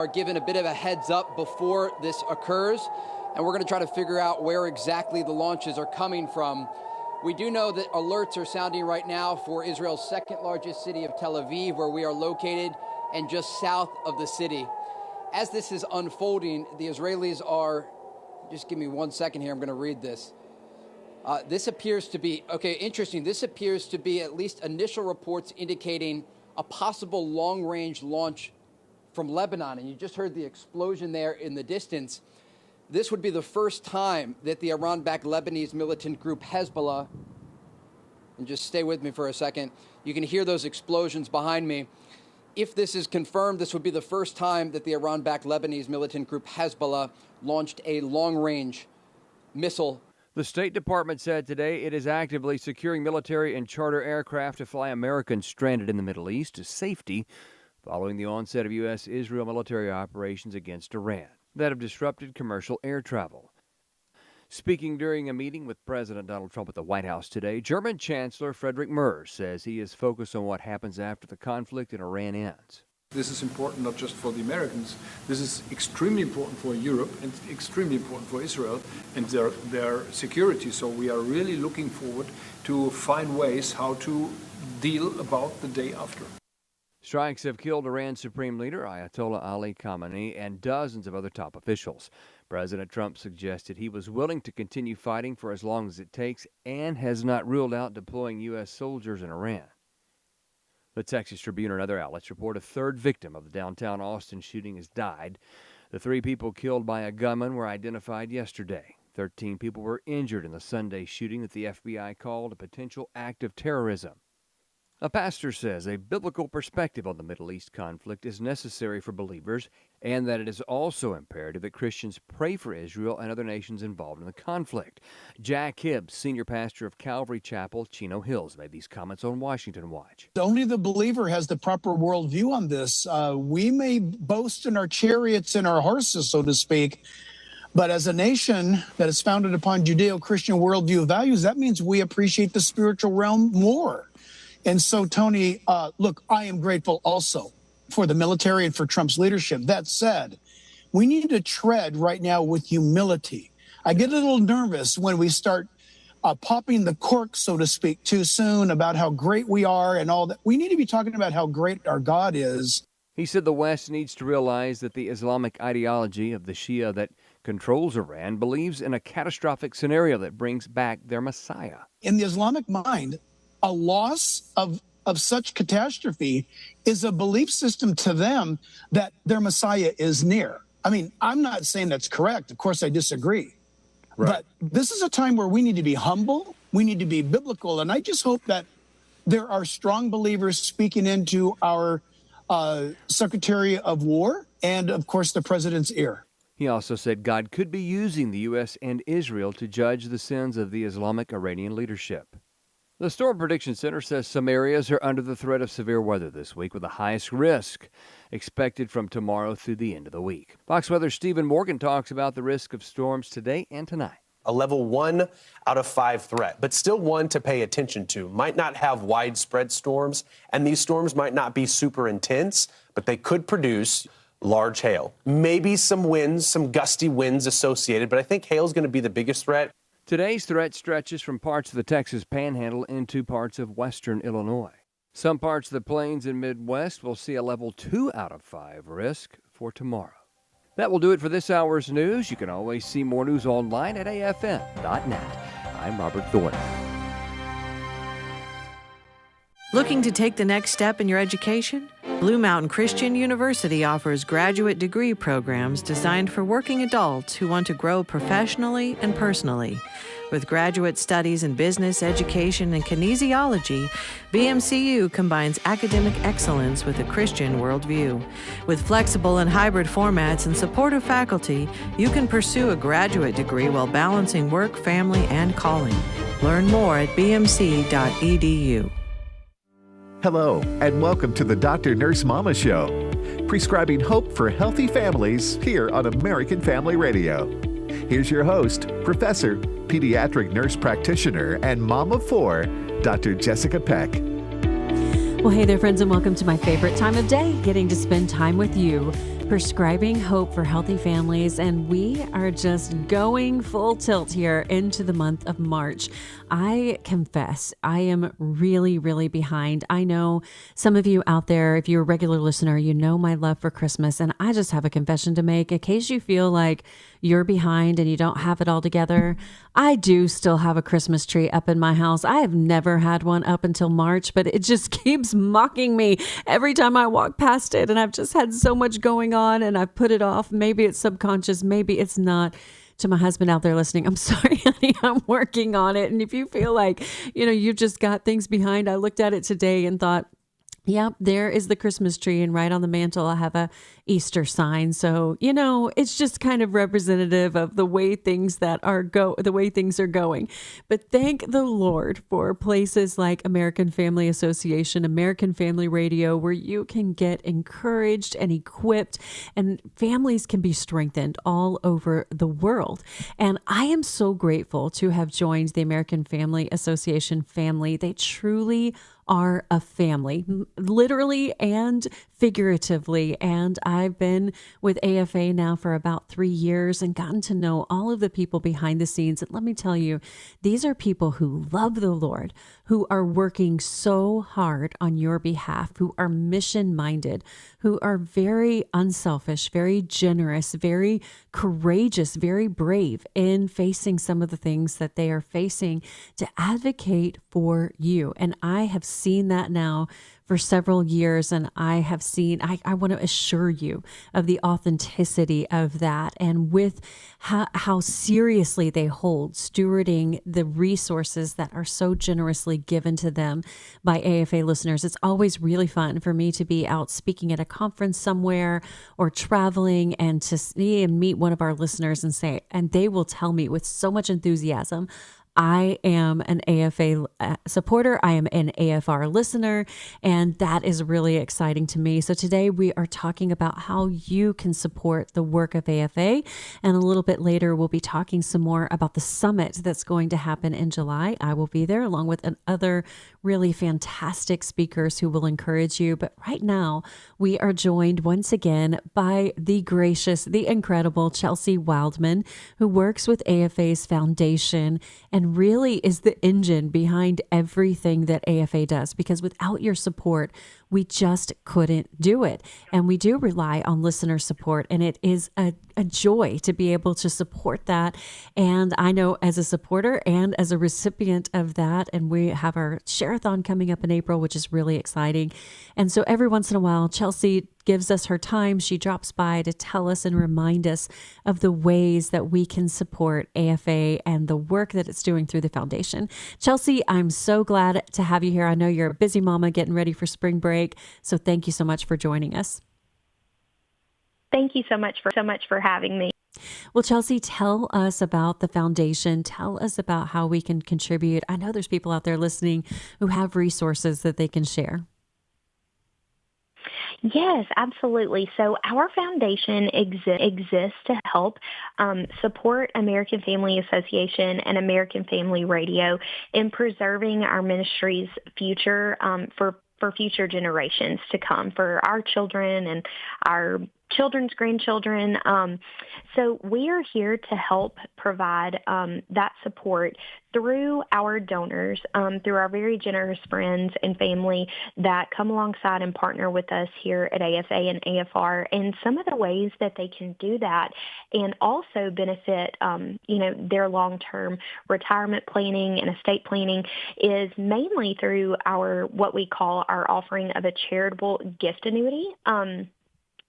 Are given a bit of a heads up before this occurs, and we're going to try to figure out where exactly the launches are coming from. We do know that alerts are sounding right now for Israel's second largest city of Tel Aviv, where we are located, and just south of the city. As this is unfolding, the Israelis are, just give me 1 second here, I'm going to read this. This appears to be, interesting. This appears to be at least initial reports indicating a possible long-range launch from Lebanon. And you just heard the explosion there in the distance. This would be the first time that the Iran-backed Lebanese militant group Hezbollah, and just stay with me for a second, you can hear those explosions behind me. If this is confirmed, this would be the first time that the Iran-backed Lebanese militant group Hezbollah launched a long-range missile. The State Department said today it is actively securing military and charter aircraft to fly Americans stranded in the Middle East to safety following the onset of U.S.-Israel military operations against Iran that have disrupted commercial air travel. Speaking during a meeting with President Donald Trump at the White House today, German Chancellor Friedrich Merz says he is focused on what happens after the conflict in Iran ends. This is important not just for the Americans. This is extremely important for Europe and extremely important for Israel and their security. So we are really looking forward to find ways how to deal about the day after. Strikes have killed Iran's supreme leader, Ayatollah Ali Khamenei, and dozens of other top officials. President Trump suggested he was willing to continue fighting for as long as it takes and has not ruled out deploying U.S. soldiers in Iran. The Texas Tribune and other outlets report a third victim of the downtown Austin shooting has died. The 3 people killed by a gunman were identified yesterday. 13 people were injured in the Sunday shooting that the FBI called a potential act of terrorism. A pastor says a biblical perspective on the Middle East conflict is necessary for believers and that it is also imperative that Christians pray for Israel and other nations involved in the conflict. Jack Hibbs, senior pastor of Calvary Chapel, Chino Hills, made these comments on Washington Watch. Only the believer has the proper worldview on this. We may boast in our chariots and our horses, so to speak, but as a nation that is founded upon Judeo-Christian worldview values, that means we appreciate the spiritual realm more. And so, Tony, look, I am grateful also for the military and for Trump's leadership. That said, we need to tread right now with humility. I get a little nervous when we start popping the cork, so to speak, too soon about how great we are and all that. We need to be talking about how great our God is. He said the West needs to realize that the Islamic ideology of the Shia that controls Iran believes in a catastrophic scenario that brings back their Messiah. In the Islamic mind, a loss of such catastrophe is a belief system to them that their Messiah is near. I mean, I'm not saying that's correct. Of course, I disagree. Right. But this is a time where we need to be humble. We need to be biblical. And I just hope that there are strong believers speaking into our Secretary of War and, of course, the president's ear. He also said God could be using the U.S. and Israel to judge the sins of the Islamic Iranian leadership. The Storm Prediction Center says some areas are under the threat of severe weather this week, with the highest risk expected from tomorrow through the end of the week. Fox Weather's Stephen Morgan talks about the risk of storms today and tonight. A level 1 out of 5 threat, but still one to pay attention to. Might not have widespread storms, and these storms might not be super intense, but they could produce large hail. Maybe some winds, some gusty winds associated, but I think hail is going to be the biggest threat. Today's threat stretches from parts of the Texas Panhandle into parts of western Illinois. Some parts of the plains and Midwest will see a level 2 out of 5 risk for tomorrow. That will do it for this hour's news. You can always see more news online at afn.net. I'm Robert Thornton. Looking to take the next step in your education? Blue Mountain Christian University offers graduate degree programs designed for working adults who want to grow professionally and personally. With graduate studies in business, education, and kinesiology, BMCU combines academic excellence with a Christian worldview. With flexible and hybrid formats and supportive faculty, you can pursue a graduate degree while balancing work, family, and calling. Learn more at bmc.edu. Hello, and welcome to the Dr. Nurse Mama Show, prescribing hope for healthy families here on American Family Radio. Here's your host, Professor, Pediatric Nurse Practitioner, and Mom of 4, Dr. Jessica Peck. Well, hey there, friends, and welcome to my favorite time of day, getting to spend time with you. prescribing hope for healthy families, and we are just going full tilt here into the month of March. I confess, I am really, really behind. I know some of you out there, if you're a regular listener, you know my love for Christmas, and I just have a confession to make. In case you feel like you're behind and you don't have it all together, I do still have a Christmas tree up in my house. I have never had one up until March, but it just keeps mocking me every time I walk past it, and I've just had so much going on and I've put it off. Maybe it's subconscious, maybe it's not. To my husband out there listening, I'm sorry, honey, I'm working on it. And if you feel like, you've just got things behind, I looked at it today and thought, yep, there is the Christmas tree, and right on the mantle I have a Easter sign. So, it's just kind of representative of the way things are going. But thank the Lord for places like American Family Association, American Family Radio, where you can get encouraged and equipped, and families can be strengthened all over the world. And I am so grateful to have joined the American Family Association family. They truly are a family, literally and figuratively. And I've been with AFA now for about 3 years and gotten to know all of the people behind the scenes. And let me tell you, these are people who love the Lord, who are working so hard on your behalf, who are mission-minded, who are very unselfish, very generous, very courageous, very brave in facing some of the things that they are facing to advocate for you. And I have seen that now for several years, and I want to assure you of the authenticity of that, and with how seriously they hold stewarding the resources that are so generously given to them by AFA listeners. It's always really fun for me to be out speaking at a conference somewhere or traveling and to see and meet one of our listeners and they will tell me with so much enthusiasm, I am an AFA supporter. I am an AFR listener, and that is really exciting to me. So today we are talking about how you can support the work of AFA, and a little bit later we'll be talking some more about the summit that's going to happen in July. I will be there along with other really fantastic speakers who will encourage you. But right now we are joined once again by the gracious, the incredible Chelsea Wildmon, who works with AFA's foundation and really is the engine behind everything that AFA does, because without your support, we just couldn't do it. And we do rely on listener support, and it is a joy to be able to support that. And I know as a supporter and as a recipient of that, and we have our share-a-thon coming up in April, which is really exciting. And so every once in a while, Chelsea gives us her time. She drops by to tell us and remind us of the ways that we can support AFA and the work that it's doing through the foundation. Chelsea, I'm so glad to have you here. I know you're a busy mama getting ready for spring break, so thank you so much for joining us. Thank you so much for having me. Well, Chelsea, tell us about the foundation. Tell us about how we can contribute. I know there's people out there listening who have resources that they can share. Yes, absolutely. So our foundation exists to help support American Family Association and American Family Radio in preserving our ministry's future for future generations to come, for our children and our children's grandchildren. So we are here to help provide that support through our donors, through our very generous friends and family that come alongside and partner with us here at AFA and AFR. And some of the ways that they can do that and also benefit, their long-term retirement planning and estate planning is mainly through what we call our offering of a charitable gift annuity.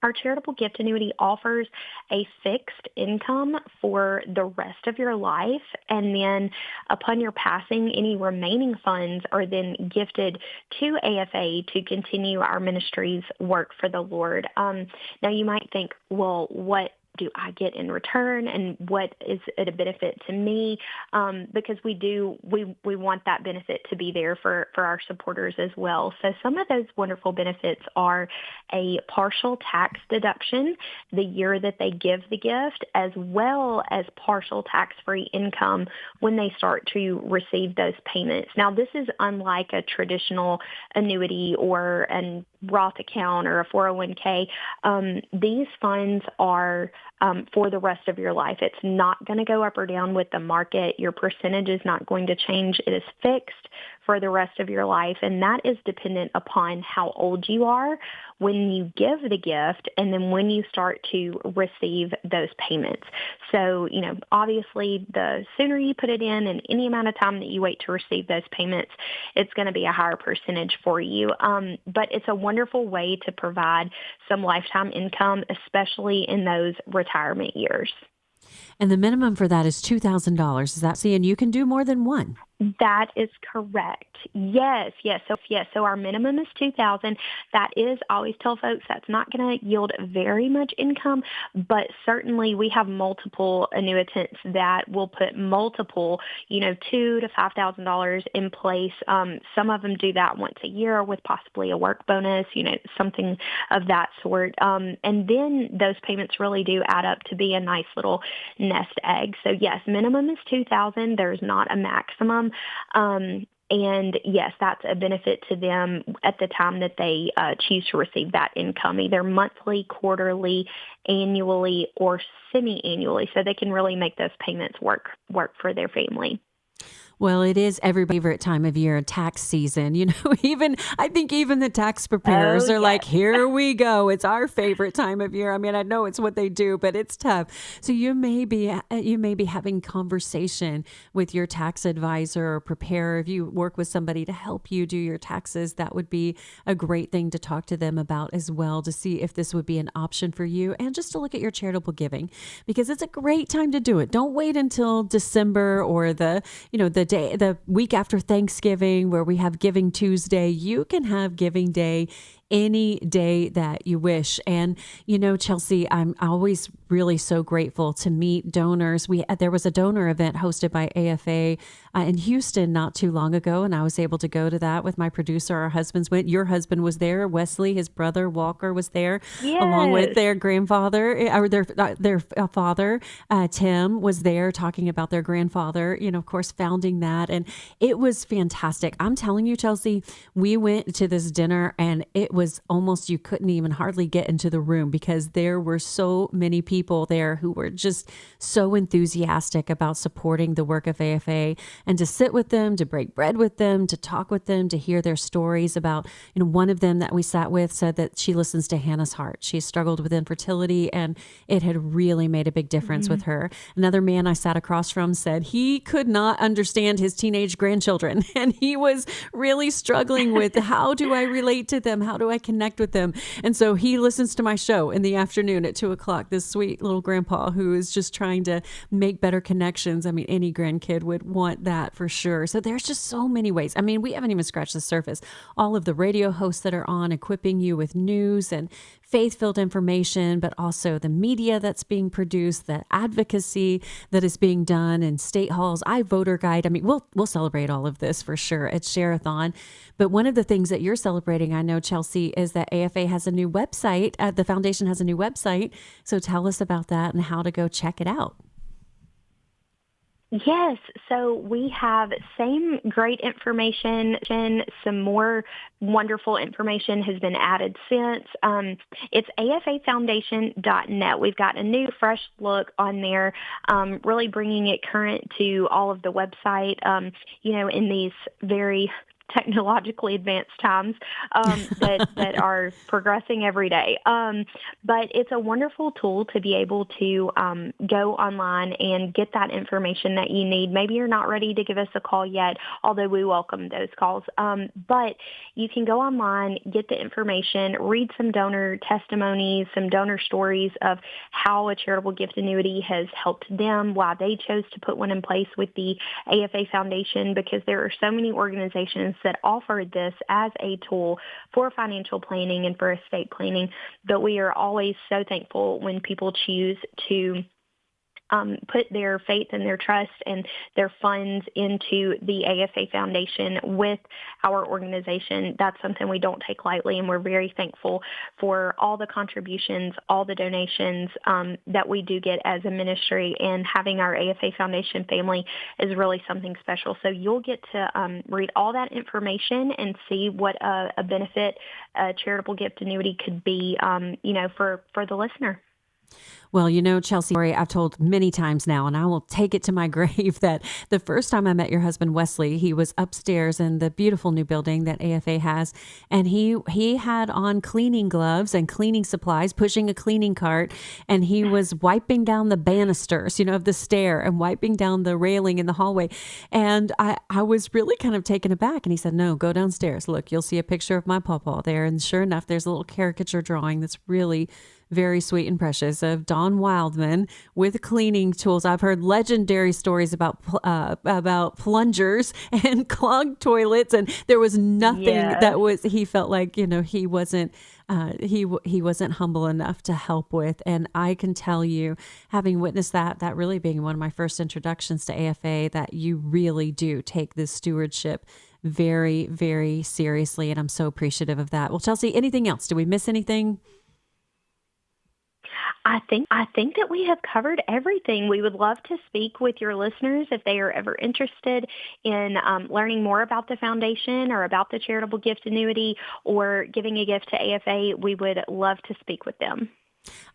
Our charitable gift annuity offers a fixed income for the rest of your life, and then upon your passing, any remaining funds are then gifted to AFA to continue our ministry's work for the Lord. Now, you might think, well, what do I get in return, and what is it a benefit to me? Because we want that benefit to be there for our supporters as well. So some of those wonderful benefits are a partial tax deduction the year that they give the gift, as well as partial tax-free income when they start to receive those payments. Now, this is unlike a traditional annuity or an Roth account or a 401k, these funds are for the rest of your life. It's not going to go up or down with the market. Your percentage is not going to change. It is fixed for the rest of your life, and that is dependent upon how old you are when you give the gift and then when you start to receive those payments. So, obviously the sooner you put it in and any amount of time that you wait to receive those payments, it's going to be a higher percentage for you. But it's a wonderful way to provide some lifetime income, especially in those retirement years. And the minimum for that is $2,000. Is that and you can do more than one? That is correct. Yes. So our minimum is $2,000. That is, I always tell folks, that's not going to yield very much income, but certainly we have multiple annuitants that will put multiple, $2,000 to $5,000 in place. Some of them do that once a year with possibly a work bonus, something of that sort. And then those payments really do add up to be a nice little nest egg. So yes, minimum is $2,000. There's not a maximum. And yes, that's a benefit to them at the time that they choose to receive that income, either monthly, quarterly, annually, or semi-annually, so they can really make those payments work for their family. Well, it is everybody's favorite time of year, tax season. I think even the tax preparers are like, here we go. It's our favorite time of year. I mean, I know it's what they do, but it's tough. So you may be having conversation with your tax advisor or preparer. If you work with somebody to help you do your taxes, that would be a great thing to talk to them about as well, to see if this would be an option for you, and just to look at your charitable giving, because it's a great time to do it. Don't wait until December or the week after Thanksgiving, where we have Giving Tuesday. You can have Giving Day any day that you wish. And, Chelsea, I'm always really so grateful to meet donors. There was a donor event hosted by AFA in Houston not too long ago, and I was able to go to that with my producer. Our husbands went. Your husband was there. Wesley, his brother Walker, was there, along with their grandfather, or their father, Tim, was there talking about their grandfather, of course, founding that. And it was fantastic. I'm telling you, Chelsea, we went to this dinner and it was almost, you couldn't even hardly get into the room, because there were so many people there who were just so enthusiastic about supporting the work of AFA, and to sit with them, to break bread with them, to talk with them, to hear their stories about, one of them that we sat with said that she listens to Hannah's Heart. She struggled with infertility and it had really made a big difference with her. Another man I sat across from said he could not understand his teenage grandchildren, and he was really struggling with how do I relate to them? How do I connect with them? And so he listens to my show in the afternoon at 2:00, this sweet little grandpa who is just trying to make better connections. I mean, any grandkid would want that for sure. So there's just so many ways. I mean, we haven't even scratched the surface. All of the radio hosts that are on, equipping you with news and faith-filled information, but also the media that's being produced, the advocacy that is being done in state halls, iVoter Guide. I mean, we'll celebrate all of this for sure at Share-a-thon. But one of the things that you're celebrating, I know, Chelsea, is that AFA has a new website. The foundation has a new website. So tell us about that and how to go check it out. Yes, so we have same great information, some more wonderful information has been added since. It's afafoundation.net. We've got a new, fresh look on there, really bringing it current to all of the website, in these very technologically advanced times that are progressing every day. But it's a wonderful tool to be able to go online and get that information that you need. Maybe you're not ready to give us a call yet, although we welcome those calls. But you can go online, get the information, read some donor testimonies, some donor stories of how a charitable gift annuity has helped them, why they chose to put one in place with the AFA Foundation, because there are so many organizations that offer this as a tool for financial planning and for estate planning. But we are always so thankful when people choose to put their faith and their trust and their funds into the AFA Foundation with our organization. That's something we don't take lightly, and we're very thankful for all the contributions, all the donations that we do get as a ministry, and having our AFA Foundation family is really something special. So you'll get to read all that information and see what a benefit a charitable gift annuity could be, for the listener. Well, Chelsea, I've told many times now, and I will take it to my grave, that the first time I met your husband, Wesley, he was upstairs in the beautiful new building that AFA has, and he had on cleaning gloves and cleaning supplies, pushing a cleaning cart, and he was wiping down the banisters, of the stair, and wiping down the railing in the hallway. And I was really kind of taken aback, and he said, no, go downstairs. Look, you'll see a picture of my pawpaw there. And sure enough, there's a little caricature drawing that's really very sweet and precious of Don Wildmon with cleaning tools. I've heard legendary stories about plungers and clogged toilets, and there was nothing that was, he felt like, he wasn't humble enough to help with. And I can tell you, having witnessed that really being one of my first introductions to AFA, that you really do take this stewardship very, very seriously. And I'm so appreciative of that. Well, Chelsea, anything else? Did we miss anything? I think that we have covered everything. We would love to speak with your listeners if they are ever interested in learning more about the foundation or about the charitable gift annuity or giving a gift to AFA. We would love to speak with them.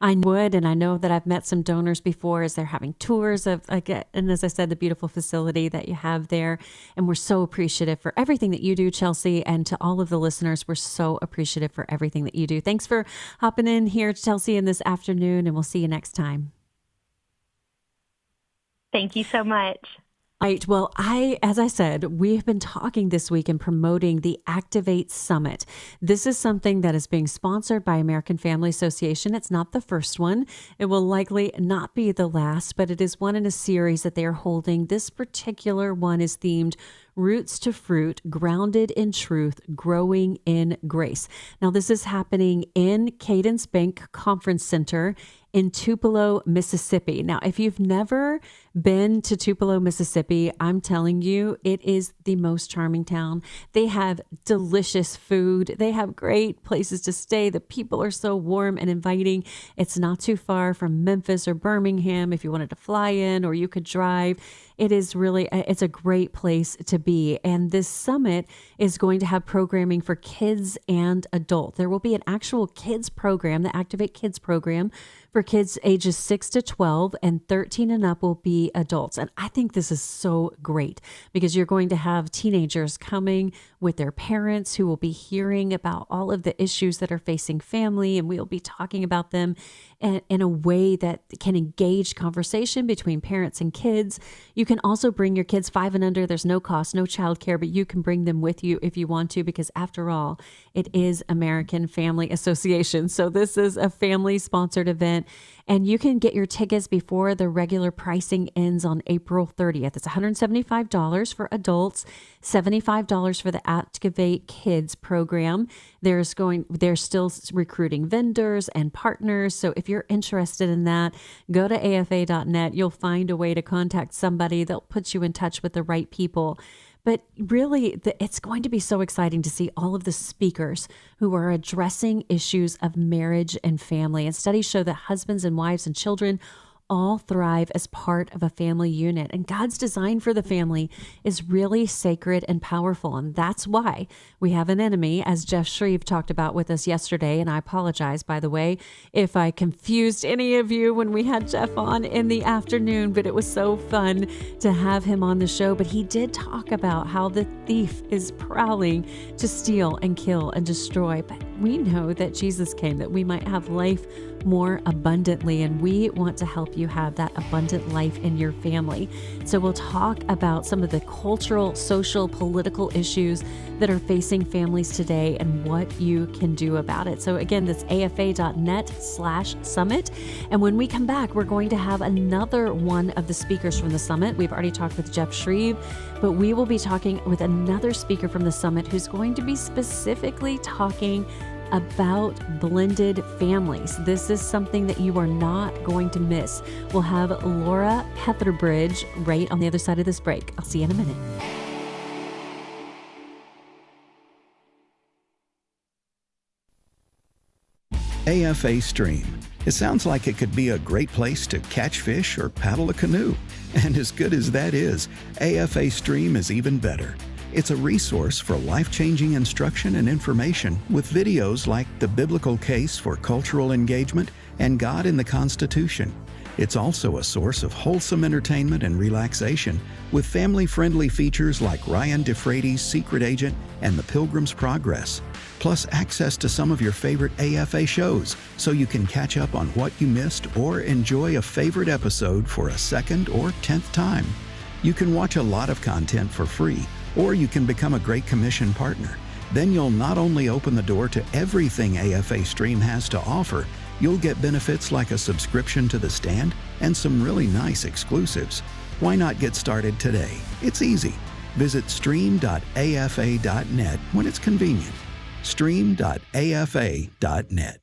I would, and I know that I've met some donors before as they're having tours of, and as I said, the beautiful facility that you have there. And we're so appreciative for everything that you do, Chelsea, and to all of the listeners, we're so appreciative for everything that you do. Thanks for hopping in here, Chelsea, in this afternoon, and we'll see you next time. Thank you so much. Right. Well, as I said, we've been talking this week and promoting the Activate Summit. This is something that is being sponsored by American Family Association. It's not the first one. It will likely not be the last, but it is one in a series that they are holding. This particular one is themed Roots to Fruit, Grounded in Truth, Growing in Grace. Now, this is happening in Cadence Bank Conference Center in Tupelo, Mississippi. Now, if you've never been to Tupelo, Mississippi, I'm telling you, it is the most charming town. They have delicious food. They have great places to stay. The people are so warm and inviting. It's not too far from Memphis or Birmingham if you wanted to fly in, or you could drive. It is really, it's a great place to be. And this summit is going to have programming for kids and adults. There will be an actual kids program, the Activate Kids program, for kids ages 6 to 12, and 13 and up will be adults. And I think this is so great because you're going to have teenagers coming with their parents who will be hearing about all of the issues that are facing family, and we'll be talking about them in a way that can engage conversation between parents and kids. You can also bring your kids 5 and under. There's no cost, no childcare, but you can bring them with you if you want to, because after all, it is American Family Association. So this is a family-sponsored event, and you can get your tickets before the regular pricing ends on April 30th. It's $175 for adults, $75 for the Activate Kids program. They're still recruiting vendors and partners. So if you're interested in that, go to afa.net. You'll find a way to contact somebody. They'll put you in touch with the right people. But really, it's going to be so exciting to see all of the speakers who are addressing issues of marriage and family. And studies show that husbands and wives and children all thrive as part of a family unit. And God's design for the family is really sacred and powerful. And that's why we have an enemy, as Jeff Shreve talked about with us yesterday. And I apologize, by the way, if I confused any of you when we had Jeff on in the afternoon, but it was so fun to have him on the show. But he did talk about how the thief is prowling to steal and kill and destroy. But we know that Jesus came that we might have life more abundantly, and we want to help you have that abundant life in your family. So we'll talk about some of the cultural, social, political issues that are facing families today and what you can do about it. So again, that's afa.net/summit. And when we come back, we're going to have another one of the speakers from the summit. We've already talked with Jeff Shreve, but we will be talking with another speaker from the summit who's going to be specifically talking about blended families. This is something that you are not going to miss. We'll have Laura Petherbridge right on the other side of this break. I'll see you in a minute. AFA Stream. It sounds like it could be a great place to catch fish or paddle a canoe. And as good as that is, AFA Stream is even better. It's a resource for life-changing instruction and information with videos like The Biblical Case for Cultural Engagement and God in the Constitution. It's also a source of wholesome entertainment and relaxation with family-friendly features like Ryan DeFrady's Secret Agent and The Pilgrim's Progress, plus access to some of your favorite AFA shows so you can catch up on what you missed or enjoy a favorite episode for a second or 10th time. You can watch a lot of content for free, or you can become a Great Commission partner. Then you'll not only open the door to everything AFA Stream has to offer, you'll get benefits like a subscription to The Stand and some really nice exclusives. Why not get started today? It's easy. Visit stream.afa.net when it's convenient. stream.afa.net.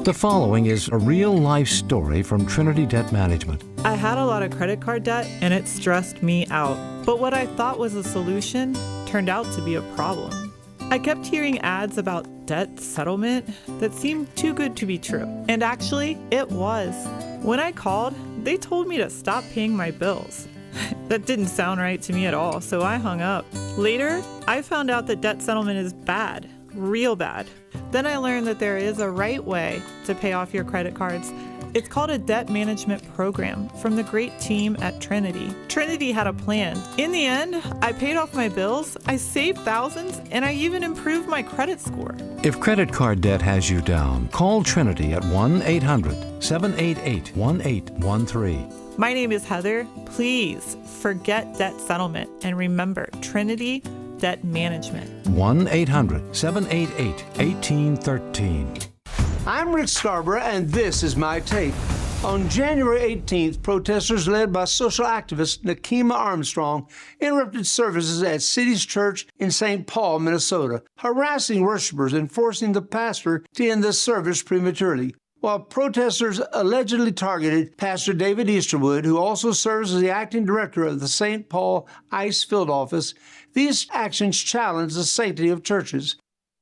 The following is a real-life story from Trinity Debt Management. I had a lot of credit card debt, and it stressed me out. But what I thought was a solution turned out to be a problem. I kept hearing ads about debt settlement that seemed too good to be true. And actually, it was. When I called, they told me to stop paying my bills. That didn't sound right to me at all, so I hung up. Later, I found out that debt settlement is bad. Real bad. Then I learned that there is a right way to pay off your credit cards. It's called a debt management program from the great team at Trinity. Trinity had a plan. In the end, I paid off my bills, I saved thousands, and I even improved my credit score. If credit card debt has you down, call Trinity at 1-800-788-1813. My name is Heather. Please forget debt settlement and remember Trinity Debt Management. 1-800-788-1813. I'm Rick Scarborough, and this is my take. On January 18th, protesters led by social activist Nakima Armstrong interrupted services at City's Church in St. Paul, Minnesota, harassing worshipers and forcing the pastor to end the service prematurely. While protesters allegedly targeted Pastor David Easterwood, who also serves as the acting director of the St. Paul ICE field office, these actions challenge the sanctity of churches.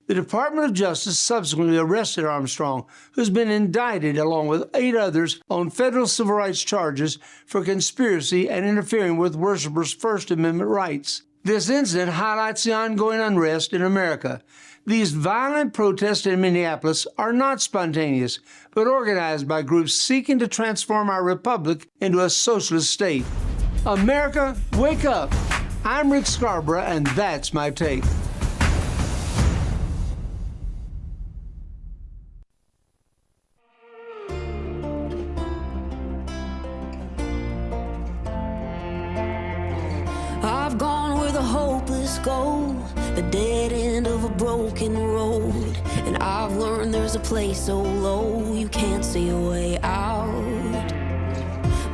The Department of Justice subsequently arrested Armstrong, who's been indicted along with 8 others on federal civil rights charges for conspiracy and interfering with worshipers' First Amendment rights. This incident highlights the ongoing unrest in America. These violent protests in Minneapolis are not spontaneous, but organized by groups seeking to transform our republic into a socialist state. America, wake up! I'm Rick Scarborough, and that's my take. I've gone where the hopeless go, the dead end of a broken road. And I've learned there's a place so low you can't see a way out.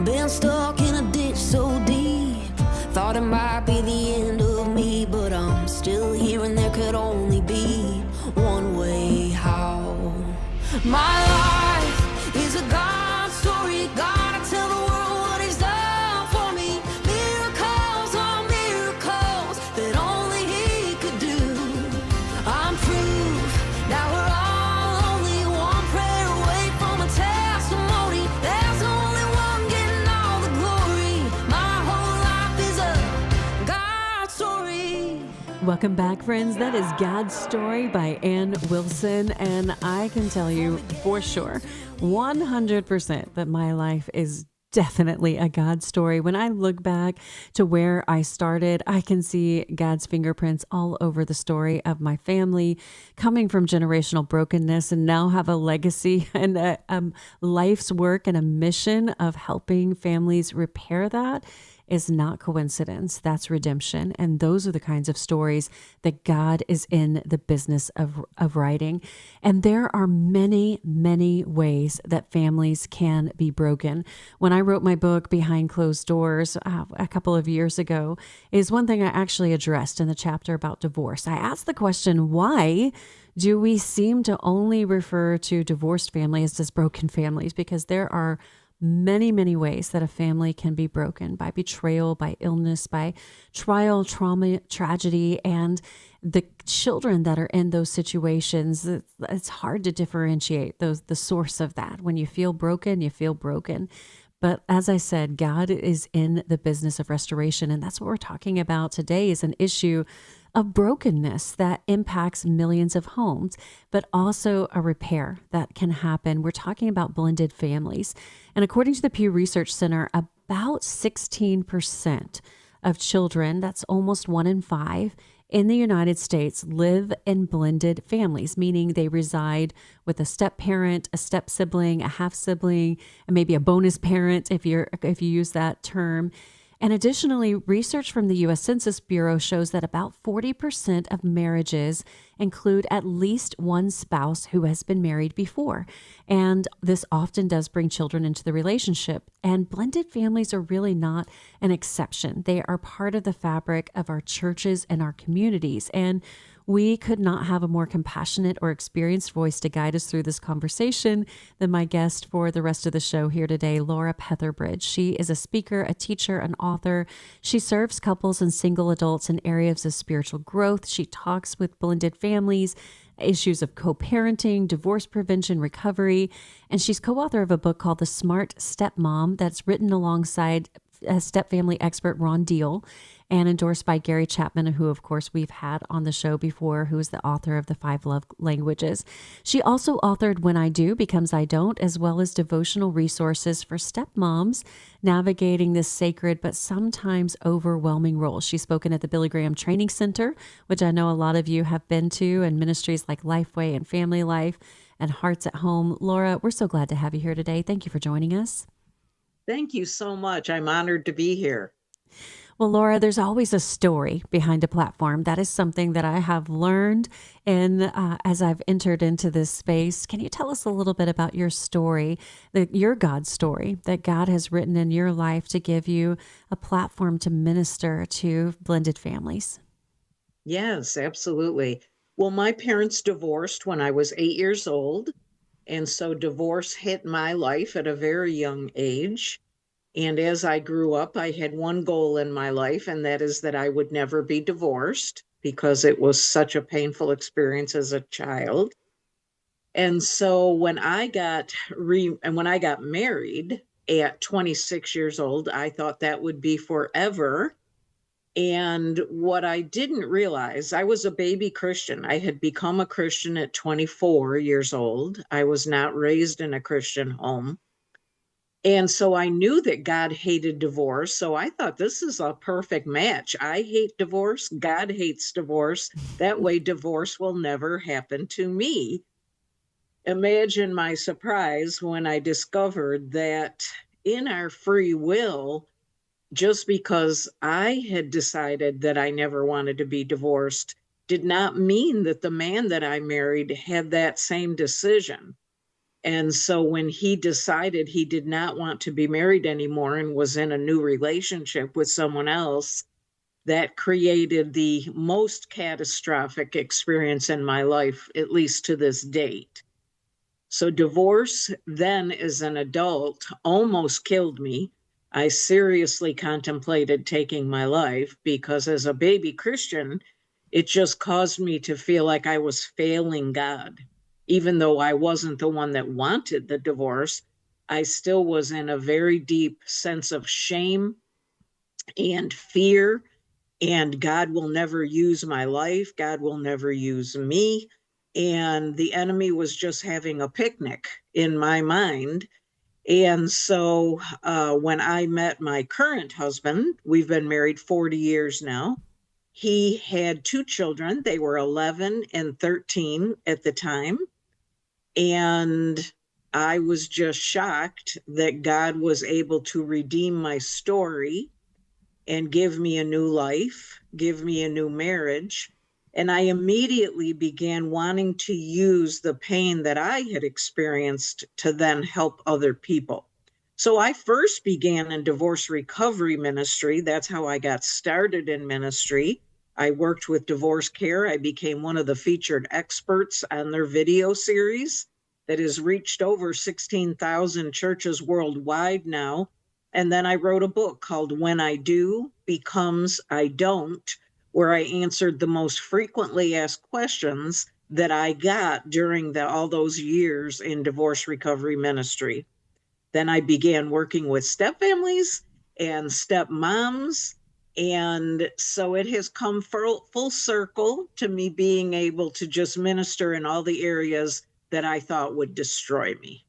Been stuck in a ditch so deep, thought it might be the end of me, but I'm still here and there could only be one way. How? My life is a God story, gotta tell the world what He's done for me. Miracles on miracles that only He could do. I'm proof, now we're all only one prayer away from a testimony. There's only one getting all the glory. My whole life is a God story. Welcome back, friends. That is God's Story by Ann Wilson. And I can tell you for sure, 100% that my life is definitely a God story. When I look back to where I started, I can see God's fingerprints all over the story of my family, coming from generational brokenness, and now have a legacy and a life's work and a mission of helping families repair that is not coincidence. That's redemption. And those are the kinds of stories that God is in the business of writing. And there are many, many ways that families can be broken. When I wrote my book, Behind Closed Doors, a couple of years ago, is one thing I actually addressed in the chapter about divorce. I asked the question, why do we seem to only refer to divorced families as broken families? Because there are many, many ways that a family can be broken by betrayal, by illness, by trial, trauma, tragedy, and the children that are in those situations. It's hard to differentiate the source of that. When you feel broken, you feel broken. But as I said, God is in the business of restoration. And that's what we're talking about today, is an issue of brokenness that impacts millions of homes, but also a repair that can happen. We're talking about blended families. And according to the Pew Research Center, about 16% of children, that's almost 1 in 5, in the United States live in blended families, meaning they reside with a step parent, a step sibling, a half sibling, and maybe a bonus parent if you use that term. And additionally, research from the U.S. Census Bureau shows that about 40% of marriages include at least one spouse who has been married before. And this often does bring children into the relationship. And blended families are really not an exception. They are part of the fabric of our churches and our communities. And we could not have a more compassionate or experienced voice to guide us through this conversation than my guest for the rest of the show here today, Laura Petherbridge. She is a speaker, a teacher, an author. She serves couples and single adults in areas of spiritual growth. She talks with blended families, issues of co-parenting, divorce prevention, recovery, and she's co-author of a book called The Smart Stepmom that's written alongside step family expert Ron Deal and endorsed by Gary Chapman, who of course we've had on the show before, who is the author of The 5 Love Languages. She also authored When I Do Becomes I Don't, as well as devotional resources for stepmoms navigating this sacred but sometimes overwhelming role. She's spoken at the Billy Graham Training Center, which I know a lot of you have been to, and ministries like Lifeway and Family Life and Hearts at Home. Laura, we're so glad to have you here today. Thank you for joining us. Thank you so much. I'm honored to be here. Well, Laura, there's always a story behind a platform. That is something that I have learned as I've entered into this space. Can you tell us a little bit about your story, your God story that God has written in your life to give you a platform to minister to blended families? Yes, absolutely. Well, my parents divorced when I was 8 years old. And so divorce hit my life at a very young age. And as I grew up, I had one goal in my life, and that is that I would never be divorced because it was such a painful experience as a child. And so when I got married at 26 years old, I thought that would be forever. And what I didn't realize, I was a baby Christian. I had become a Christian at 24 years old. I was not raised in a Christian home. And so I knew that God hated divorce. So I thought this is a perfect match. I hate divorce. God hates divorce. That way divorce will never happen to me. Imagine my surprise when I discovered that in our free will, just because I had decided that I never wanted to be divorced did not mean that the man that I married had that same decision. And so when he decided he did not want to be married anymore and was in a new relationship with someone else, that created the most catastrophic experience in my life, at least to this date. So divorce then as an adult almost killed me. I seriously contemplated taking my life because as a baby Christian, it just caused me to feel like I was failing God. Even though I wasn't the one that wanted the divorce, I still was in a very deep sense of shame and fear, and God will never use my life. God will never use me. And the enemy was just having a picnic in my mind. And so when I met my current husband, we've been married 40 years now. He had 2 children. They were 11 and 13 at the time. And I was just shocked that God was able to redeem my story and give me a new life, give me a new marriage. And I immediately began wanting to use the pain that I had experienced to then help other people. So I first began in divorce recovery ministry. That's how I got started in ministry. I worked with Divorce Care. I became one of the featured experts on their video series that has reached over 16,000 churches worldwide now. And then I wrote a book called When I Do Becomes I Don't, where I answered the most frequently asked questions that I got during all those years in divorce recovery ministry. Then I began working with stepfamilies and stepmoms. And so it has come full circle to me being able to just minister in all the areas that I thought would destroy me.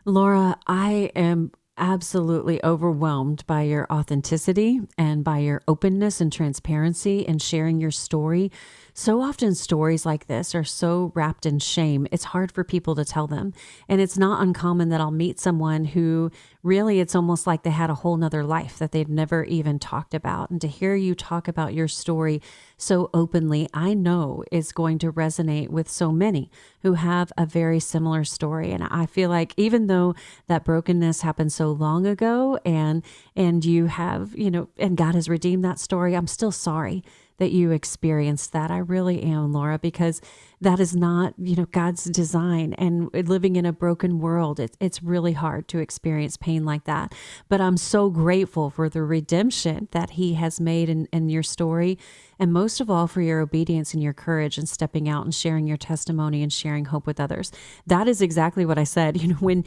Laura, I am absolutely overwhelmed by your authenticity and by your openness and transparency and sharing your story. So often stories like this are so wrapped in shame, it's hard for people to tell them. And it's not uncommon that I'll meet someone who really, it's almost like they had a whole nother life that they've never even talked about. And to hear you talk about your story so openly, I know is going to resonate with so many who have a very similar story. And I feel like even though that brokenness happened so long ago and you have, and God has redeemed that story, I'm still sorry that you experienced that. I really am, Laura, because that is not, God's design. And living in a broken world, it's really hard to experience pain like that. But I'm so grateful for the redemption that He has made in your story. And most of all, for your obedience and your courage and stepping out and sharing your testimony and sharing hope with others. That is exactly what I said. When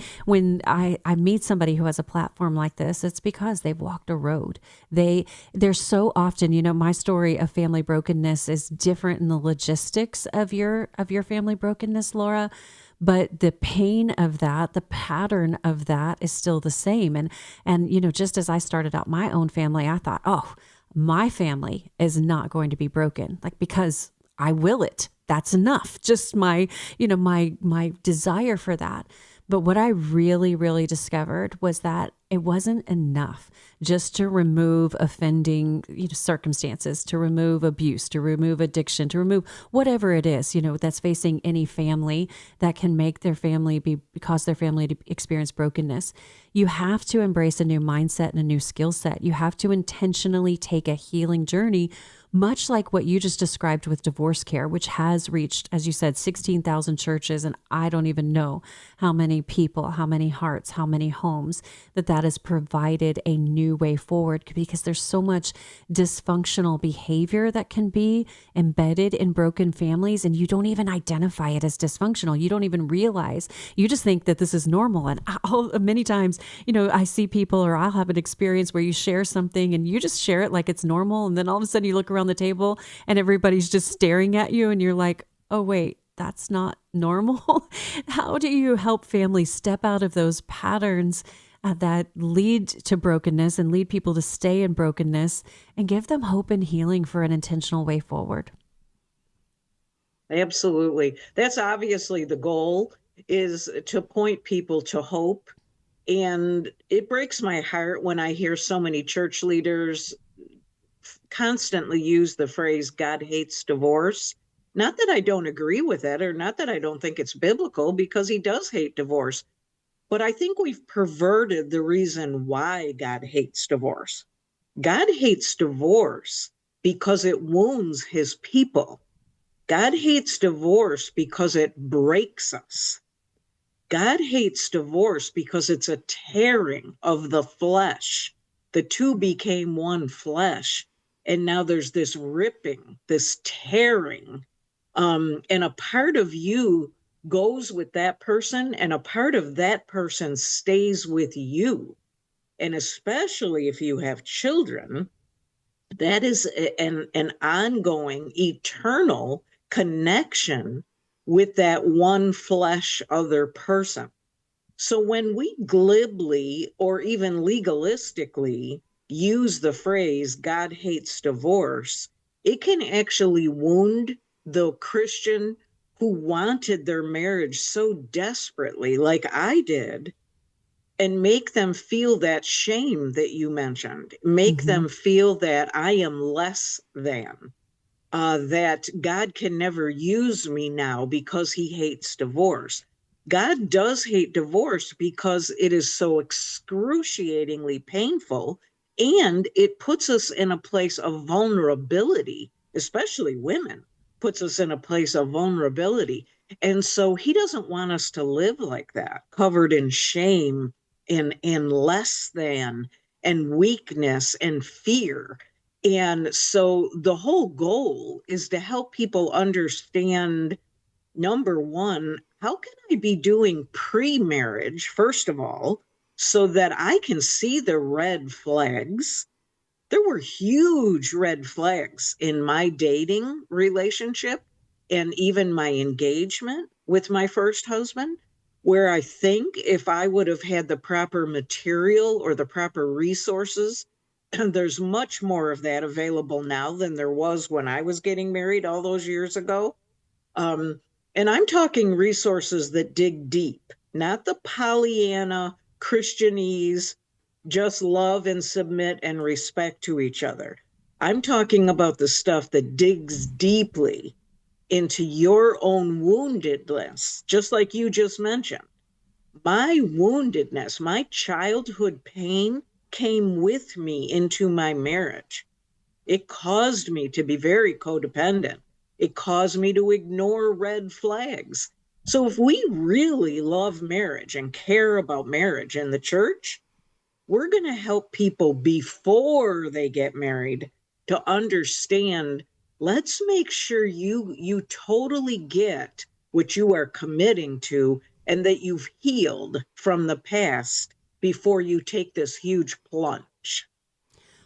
I meet somebody who has a platform like this, it's because they've walked a road. They're so often, my story of family brokenness is different in the logistics of your family brokenness, Laura. But the pain of that, the pattern of that is still the same. And just as I started out my own family, I thought, my family is not going to be broken, because I will it. That's enough. Just my desire for that. But what I really, really discovered was that it wasn't enough just to remove offending circumstances, to remove abuse, to remove addiction, to remove whatever it is, that's facing any family that can make their family cause their family to experience brokenness. You have to embrace a new mindset and a new skill set. You have to intentionally take a healing journey, much like what you just described with Divorce Care, which has reached, as you said, 16,000 churches. And I don't even know how many people, how many hearts, how many homes that has provided a new way forward, because there's so much dysfunctional behavior that can be embedded in broken families. And you don't even identify it as dysfunctional. You don't even realize, you just think that this is normal. And many times, I see people, or I'll have an experience where you share something and you just share it like it's normal. And then all of a sudden you look around the table and everybody's just staring at you and you're like, oh, wait, that's not normal. How do you help families step out of those patterns that lead to brokenness and lead people to stay in brokenness and give them hope and healing for an intentional way forward? Absolutely. That's obviously the goal, is to point people to hope. And it breaks my heart when I hear so many church leaders constantly use the phrase, God hates divorce. Not that I don't agree with it, or not that I don't think it's biblical, because He does hate divorce. But I think we've perverted the reason why God hates divorce. God hates divorce because it wounds His people. God hates divorce because it breaks us. God hates divorce because it's a tearing of the flesh. The two became one flesh. And now there's this ripping, this tearing. And a part of you goes with that person, and a part of that person stays with you. And especially if you have children, that is an ongoing, eternal connection with that one flesh other person. So when we glibly or even legalistically use the phrase, God hates divorce, it can actually wound the Christian who wanted their marriage so desperately, like I did, and make them feel that shame that you mentioned. Make them feel that I am less than, that God can never use me now because he hates divorce. God does hate divorce because it is so excruciatingly painful, and it puts us in a place of vulnerability, especially women, puts us in a place of vulnerability. And so he doesn't want us to live like that, covered in shame and less than and weakness and fear. And so the whole goal is to help people understand, number one, how can I be doing pre-marriage, first of all, so that I can see the red flags? There were huge red flags in my dating relationship and even my engagement with my first husband, where I think if I would have had the proper material or the proper resources, there's much more of that available now than there was when I was getting married all those years ago. And I'm talking resources that dig deep, not the Pollyanna, Christianese, just love and submit and respect to each other. I'm talking about the stuff that digs deeply into your own woundedness, just like you just mentioned. My woundedness, my childhood pain came with me into my marriage. It caused me to be very codependent. It caused me to ignore red flags. So if we really love marriage and care about marriage in the church, we're going to help people before they get married to understand, let's make sure you totally get what you are committing to and that you've healed from the past before you take this huge plunge.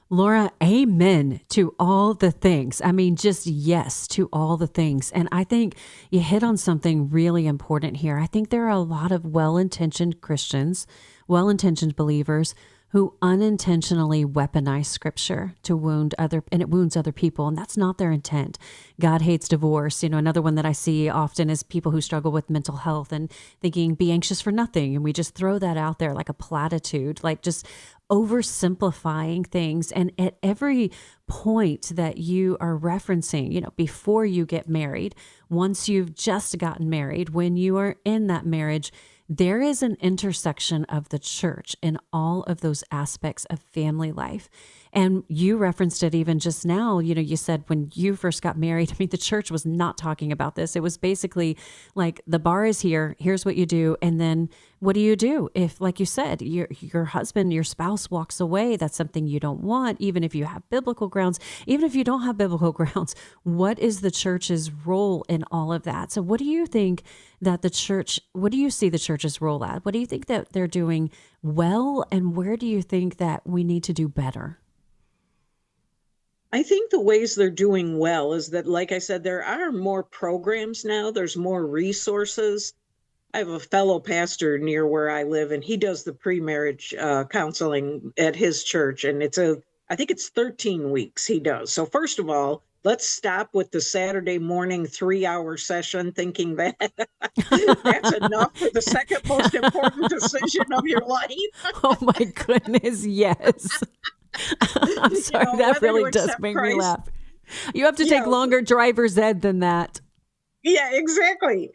Laura, amen to all the things. I mean, just yes to all the things. And I think you hit on something really important here. I think there are a lot of well-intentioned Christians, well-intentioned believers who unintentionally weaponize scripture to wound other, and it wounds other people, and that's not their intent. God hates divorce. You know, another one that I see often is people who struggle with mental health and thinking, be anxious for nothing. And we just throw that out there like a platitude, like just oversimplifying things. And at every point that you are referencing, you know, before you get married, once you've just gotten married, when you are in that marriage, there is an intersection of the church in all of those aspects of family life. And you referenced it even just now. You know, you said when you first got married, I mean, the church was not talking about this. It was basically like, the bar is here, here's what you do. And then what do you do if, like you said, your husband, your spouse walks away? That's something you don't want, even if you have biblical grounds. Even if you don't have biblical grounds, what is the church's role in all of that? So what do you think that the church, what do you see the church's role at? What do you think that they're doing well? And where do you think that we need to do better? I think the ways they're doing well is that, like I said, there are more programs now. There's more resources. I have a fellow pastor near where I live, and he does the pre-marriage counseling at his church. And I think it's 13 weeks he does. So first of all, let's stop with the Saturday morning 3-hour session thinking that that's enough for the second most important decision of your life. Oh my goodness, yes. I'm sorry, that really does make me laugh. You have to take longer driver's ed than that. Yeah, exactly.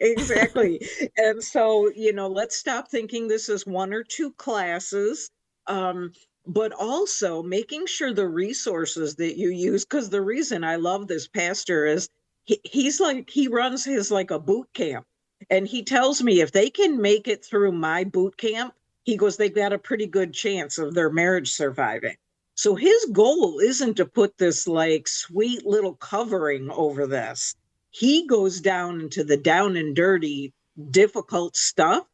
And so, let's stop thinking this is 1 or 2 classes, but also making sure the resources that you use, because the reason I love this pastor is he runs his like a boot camp. And he tells me if they can make it through my boot camp, he goes, they've got a pretty good chance of their marriage surviving. So his goal isn't to put this like sweet little covering over this. He goes down into the down and dirty, difficult stuff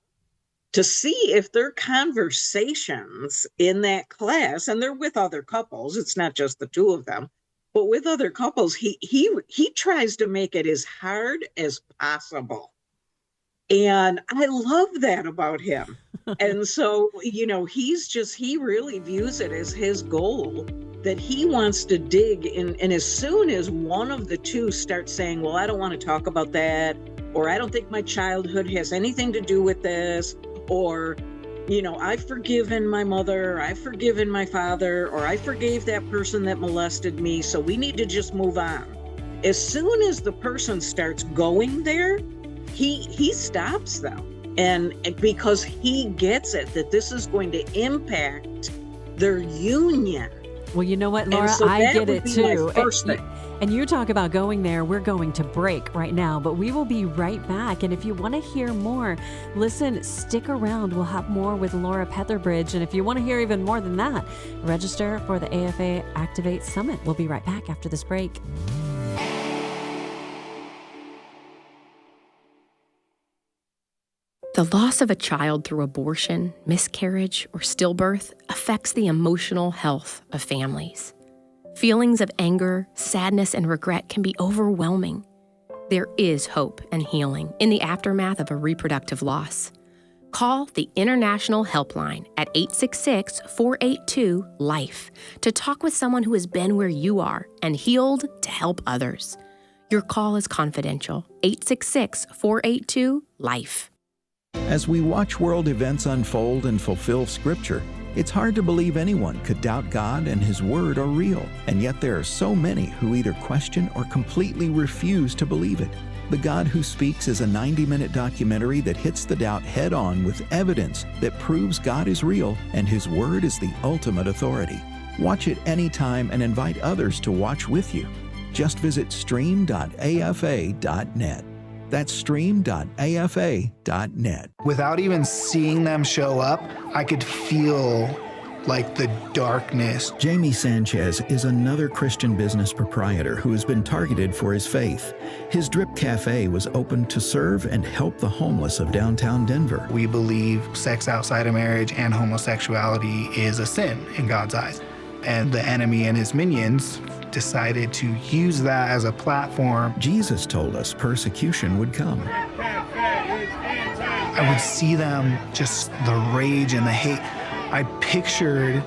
to see if their conversations in that class, and they're with other couples, it's not just the 2 of them, but with other couples, he tries to make it as hard as possible. And I love that about him. And so, he really views it as his goal that he wants to dig in. And as soon as one of the 2 starts saying, well, I don't want to talk about that, or I don't think my childhood has anything to do with this, or I've forgiven my mother, I've forgiven my father, or I forgave that person that molested me, so we need to just move on. As soon as the person starts going there, he stops them. And because he gets it, that this is going to impact their union. Well, you know what, Laura, so I get it too. First thing. And you talk about going there, we're going to break right now, but we will be right back. And if you want to hear more, listen, stick around. We'll have more with Laura Petherbridge. And if you want to hear even more than that, register for the AFA Activate Summit. We'll be right back after this break. The loss of a child through abortion, miscarriage, or stillbirth affects the emotional health of families. Feelings of anger, sadness, and regret can be overwhelming. There is hope and healing in the aftermath of a reproductive loss. Call the International Helpline at 866-482-LIFE to talk with someone who has been where you are and healed to help others. Your call is confidential. 866-482-LIFE. As we watch world events unfold and fulfill Scripture, it's hard to believe anyone could doubt God and His Word are real, and yet there are so many who either question or completely refuse to believe it. The God Who Speaks is a 90-minute documentary that hits the doubt head-on with evidence that proves God is real and His Word is the ultimate authority. Watch it anytime and invite others to watch with you. Just visit stream.afa.net. That's stream.afa.net. Without even seeing them show up, I could feel like the darkness. Jamie Sanchez is another Christian business proprietor who has been targeted for his faith. His Drip Cafe was opened to serve and help the homeless of downtown Denver. We believe sex outside of marriage and homosexuality is a sin in God's eyes. And the enemy and his minions decided to use that as a platform. Jesus told us persecution would come. I would see them, just the rage and the hate. I pictured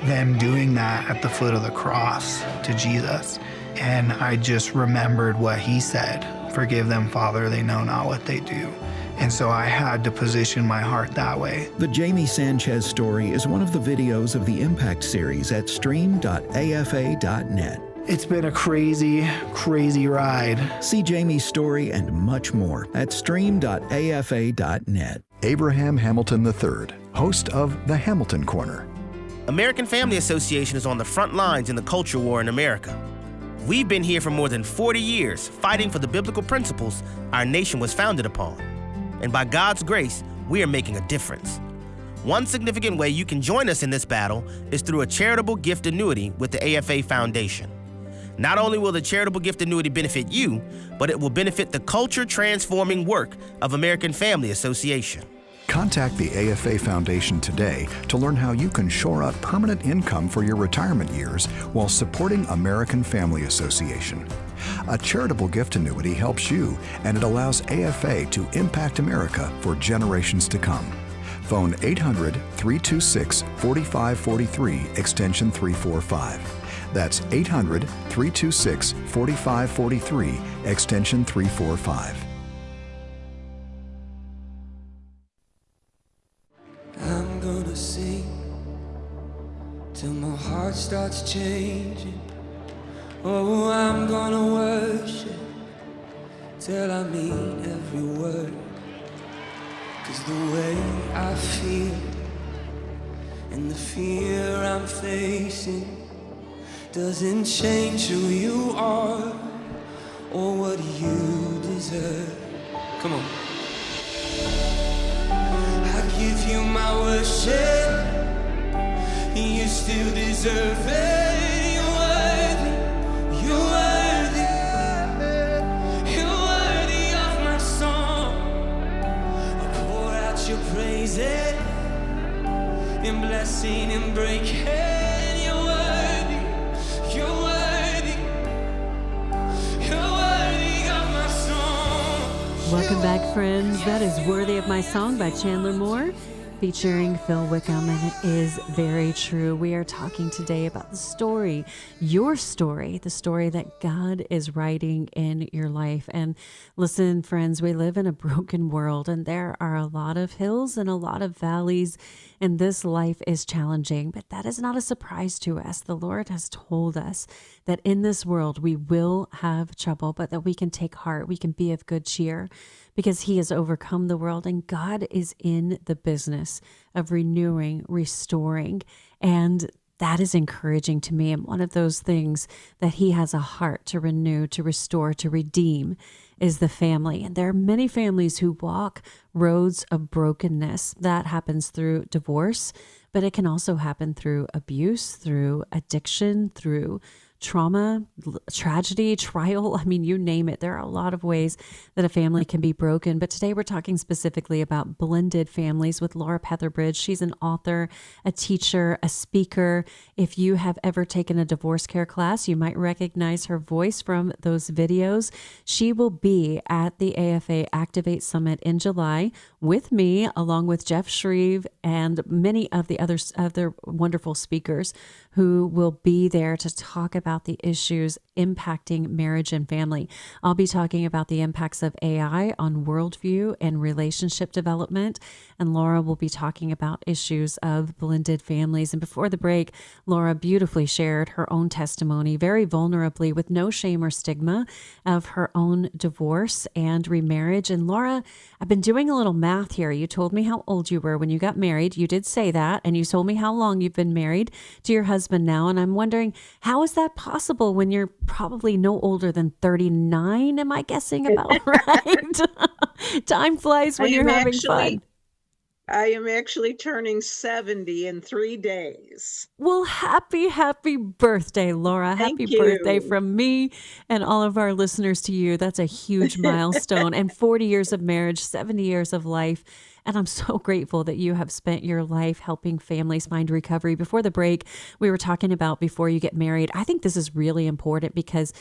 them doing that at the foot of the cross to Jesus. And I just remembered what he said, "Forgive them, Father, they know not what they do." And so I had to position my heart that way. The Jamie Sanchez story is one of the videos of the Impact series at stream.afa.net. It's been a crazy, crazy ride. See Jamie's story and much more at stream.afa.net. Abraham Hamilton III, host of The Hamilton Corner. American Family Association is on the front lines in the culture war in America. We've been here for more than 40 years, fighting for the biblical principles our nation was founded upon. And by God's grace, we are making a difference. One significant way you can join us in this battle is through a charitable gift annuity with the AFA Foundation. Not only will the charitable gift annuity benefit you, but it will benefit the culture-transforming work of American Family Association. Contact the AFA Foundation today to learn how you can shore up permanent income for your retirement years while supporting American Family Association. A charitable gift annuity helps you, and it allows AFA to impact America for generations to come. Phone 800-326-4543, extension 345. That's 800-326-4543, extension 345. I'm gonna sing till my heart starts changing. Oh, I'm gonna worship till I mean every word. 'Cause the way I feel and the fear I'm facing doesn't change who you are or what you deserve. Come on. I give you my worship, you still deserve it. You're worthy, you're worthy, you're worthy of my song. I pour out your praises in blessing and breaking. You're worthy, you're worthy, you're worthy of my song. Welcome back, friends. That is Worthy of My Song by Chandler Moore, featuring Phil Wickham, and it is very true. We are talking today about the story, your story, the story that God is writing in your life. And listen, friends, we live in a broken world, and there are a lot of hills and a lot of valleys, and this life is challenging, but that is not a surprise to us. The Lord has told us that in this world we will have trouble, but that we can take heart, we can be of good cheer, because he has overcome the world, and God is in the business of renewing, restoring, and that is encouraging to me. And one of those things that he has a heart to renew, to restore, to redeem is the family. And there are many families who walk roads of brokenness. That happens through divorce, but it can also happen through abuse, through addiction, through trauma, tragedy, trial. I mean, you name it. There are a lot of ways that a family can be broken. But today we're talking specifically about blended families with Laura Petherbridge. She's an author, a teacher, a speaker. If you have ever taken a divorce care class, you might recognize her voice from those videos. She will be at the AFA Activate Summit in July with me, along with Jeff Shreve and many of the other wonderful speakers who will be there to talk about the issues impacting marriage and family. I'll be talking about the impacts of AI on worldview and relationship development, and Laura will be talking about issues of blended families. And before the break, Laura beautifully shared her own testimony, very vulnerably, with no shame or stigma, of her own divorce and remarriage. And Laura, I've been doing a little math here. You told me how old you were when you got married. You did say that, and you told me how long you've been married to your husband now. And I'm wondering, how is that possible when you're probably no older than 39? Am I guessing about right? Time flies when you're having fun. I am actually turning 70 in 3 days. Well, happy birthday, Laura. Happy birthday from me and all of our listeners to you. That's a huge milestone. And 40 years of marriage, 70 years of life. And I'm so grateful that you have spent your life helping families find recovery. Before the break, we were talking about before you get married. I think this is really important because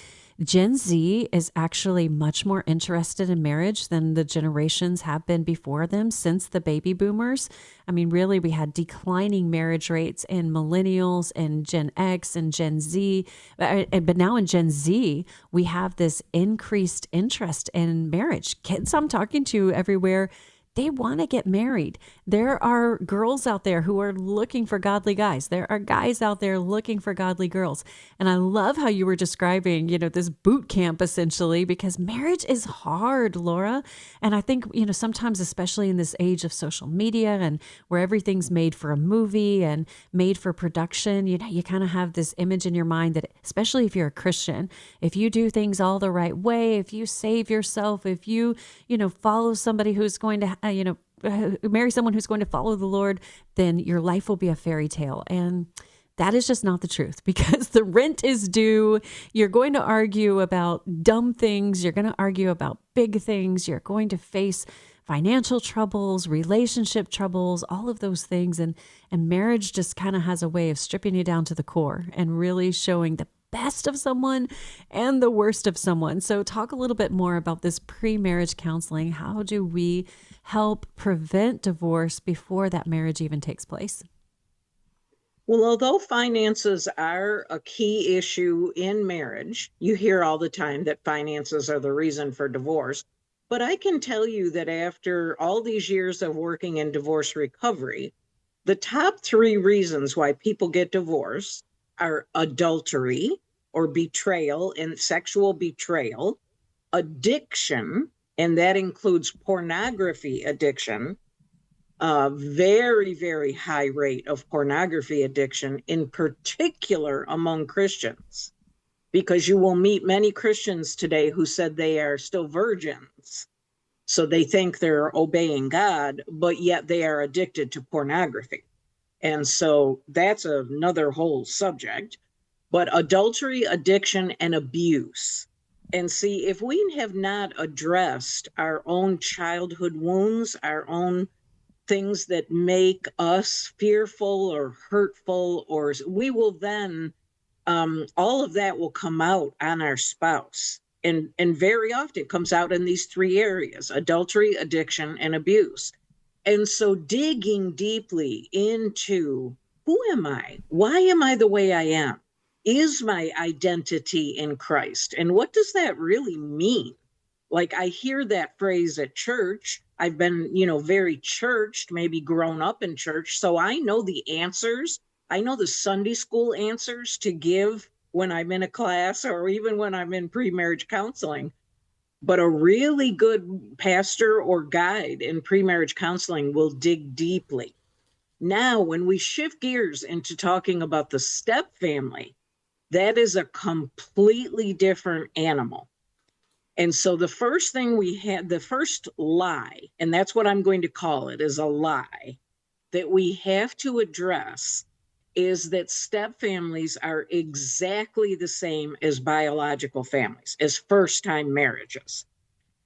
Gen Z is actually much more interested in marriage than the generations have been before them since the baby boomers. I mean, really, we had declining marriage rates in millennials and Gen X and Gen Z. But now in Gen Z, we have this increased interest in marriage. Kids I'm talking to everywhere, they want to get married. There are girls out there who are looking for godly guys. There are guys out there looking for godly girls. And I love how you were describing, this boot camp essentially, because marriage is hard, Laura. And I think, sometimes, especially in this age of social media and where everything's made for a movie and made for production, you kind of have this image in your mind that, especially if you're a Christian, if you do things all the right way, if you save yourself, if you, follow somebody who's going to marry someone who's going to follow the Lord, then your life will be a fairy tale. And that is just not the truth, because the rent is due. You're going to argue about dumb things. You're going to argue about big things. You're going to face financial troubles, relationship troubles, all of those things. And marriage just kind of has a way of stripping you down to the core and really showing the best of someone and the worst of someone. So talk a little bit more about this pre-marriage counseling. How do we help prevent divorce before that marriage even takes place? Well, although finances are a key issue in marriage, you hear all the time that finances are the reason for divorce. But I can tell you that after all these years of working in divorce recovery, the top 3 reasons why people get divorced are adultery or betrayal and sexual betrayal, addiction, and that includes pornography addiction, a very, very high rate of pornography addiction, in particular among Christians, because you will meet many Christians today who said they are still virgins. So they think they're obeying God, but yet they are addicted to pornography. And so that's another whole subject. But adultery, addiction, and abuse. And see, if we have not addressed our own childhood wounds, our own things that make us fearful or hurtful, or we will then, all of that will come out on our spouse. And very often it comes out in these 3 areas: adultery, addiction, and abuse. And so digging deeply into who am I? Why am I the way I am? Is my identity in Christ? And what does that really mean? Like, I hear that phrase at church. I've been, very churched, maybe grown up in church. So I know the answers. I know the Sunday school answers to give when I'm in a class or even when I'm in pre-marriage counseling. But a really good pastor or guide in pre-marriage counseling will dig deeply. Now, when we shift gears into talking about the step family, that is a completely different animal. And so the first thing we had, the first lie, and that's what I'm going to call it, is a lie that we have to address is that step families are exactly the same as biological families, as first-time marriages.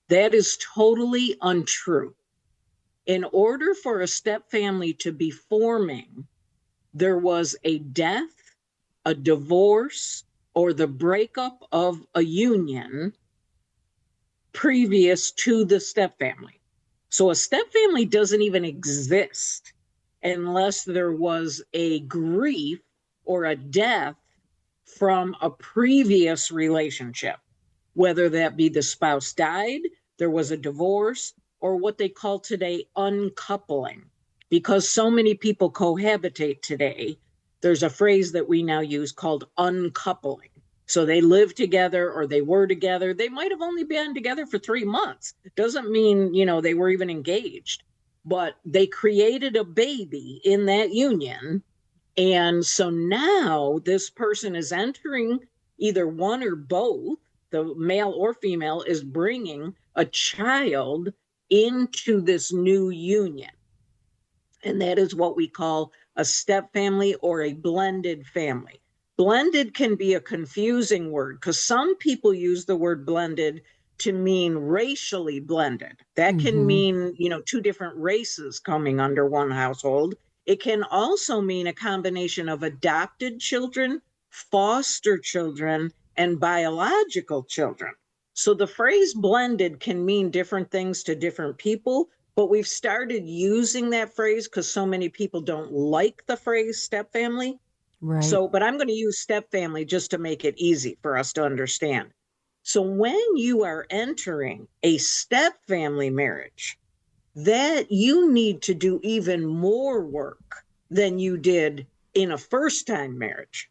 That is totally untrue. In order for a step family to be forming, there was a death, a divorce, or the breakup of a union previous to the step family. So a step family doesn't even exist unless there was a grief or a death from a previous relationship, whether that be the spouse died, there was a divorce, or what they call today uncoupling. Because so many people cohabitate today, there's a phrase that we now use called uncoupling. So they live together or they were together. They might have only been together for 3 months. Doesn't mean, they were even engaged, but they created a baby in that union. And so now this person is entering either one or both, the male or female is bringing a child into this new union. And that is what we call a step family or a blended family. Blended can be a confusing word because some people use the word blended to mean racially blended. That can mean, two different races coming under one household. It can also mean a combination of adopted children, foster children, and biological children. So the phrase blended can mean different things to different people, but we've started using that phrase because so many people don't like the phrase step family. Right. So, but I'm going to use step family just to make it easy for us to understand. So when you are entering a step family marriage, that you need to do even more work than you did in a first-time marriage,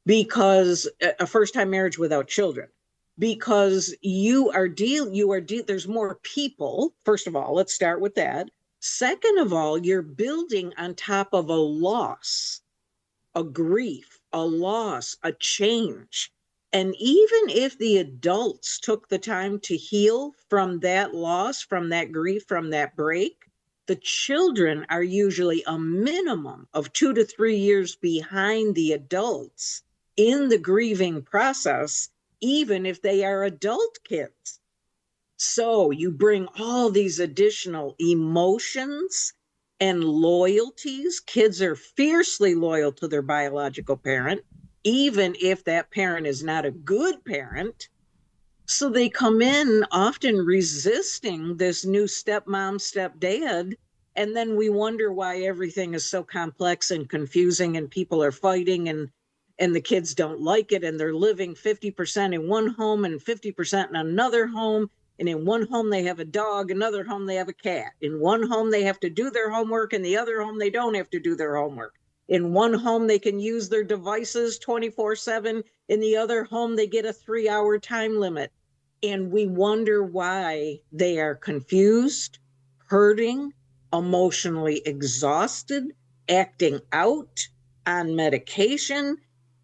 because a first-time marriage without children, because there's more people. First of all, let's start with that. Second of all, you're building on top of a loss, a grief, a loss, a change. And even if the adults took the time to heal from that loss, from that grief, from that break, the children are usually a minimum of 2 to 3 years behind the adults in the grieving process, even if they are adult kids. So you bring all these additional emotions and loyalties. Kids are fiercely loyal to their biological parent, even if that parent is not a good parent. So they come in often resisting this new stepmom, stepdad, and then we wonder why everything is so complex and confusing and people are fighting and the kids don't like it, and they're living 50% in one home and 50% in another home. And in one home they have a dog, another home they have a cat. In one home they have to do their homework, in the other home they don't have to do their homework. In one home they can use their devices 24/7. In the other home they get a 3-hour time limit. And we wonder why they are confused, hurting, emotionally exhausted, acting out, on medication.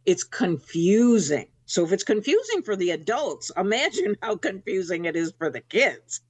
It's confusing. So if it's confusing for the adults, imagine how confusing it is for the kids.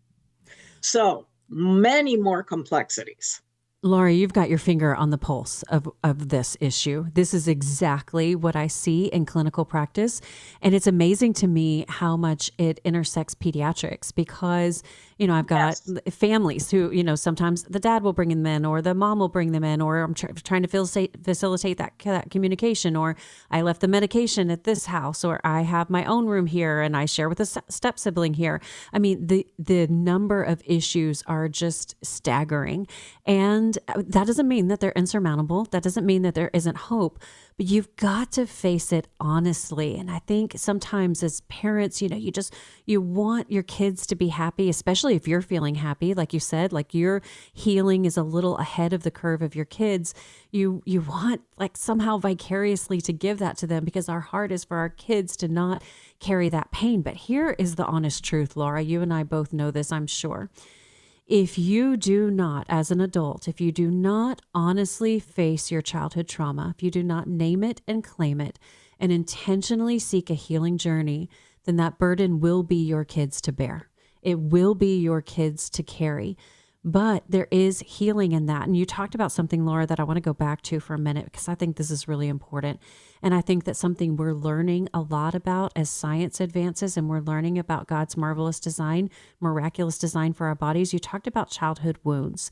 So many more complexities. Laura, you've got your finger on the pulse of this issue. This is exactly what I see in clinical practice. And it's amazing to me how much it intersects pediatrics because, I've got families who, sometimes the dad will bring them in or the mom will bring them in, or I'm trying to facilitate that communication, or I left the medication at this house, or I have my own room here and I share with a step sibling here. I mean, the number of issues are just staggering. And that doesn't mean that they're insurmountable. That doesn't mean that there isn't hope, but you've got to face it honestly. And I think sometimes as parents, you want your kids to be happy, especially if you're feeling happy. Like you said, like your healing is a little ahead of the curve of your kids. You want like somehow vicariously to give that to them because our heart is for our kids to not carry that pain. But here is the honest truth, Laura. You and I both know this, I'm sure. If you do not, as an adult, if you do not honestly face your childhood trauma, if you do not name it and claim it and intentionally seek a healing journey, then that burden will be your kids to bear. It will be your kids to carry. But there is healing in that. And you talked about something, Laura, that I want to go back to for a minute because I think this is really important. And I think that something we're learning a lot about as science advances and we're learning about God's marvelous design, miraculous design for our bodies. You talked about childhood wounds.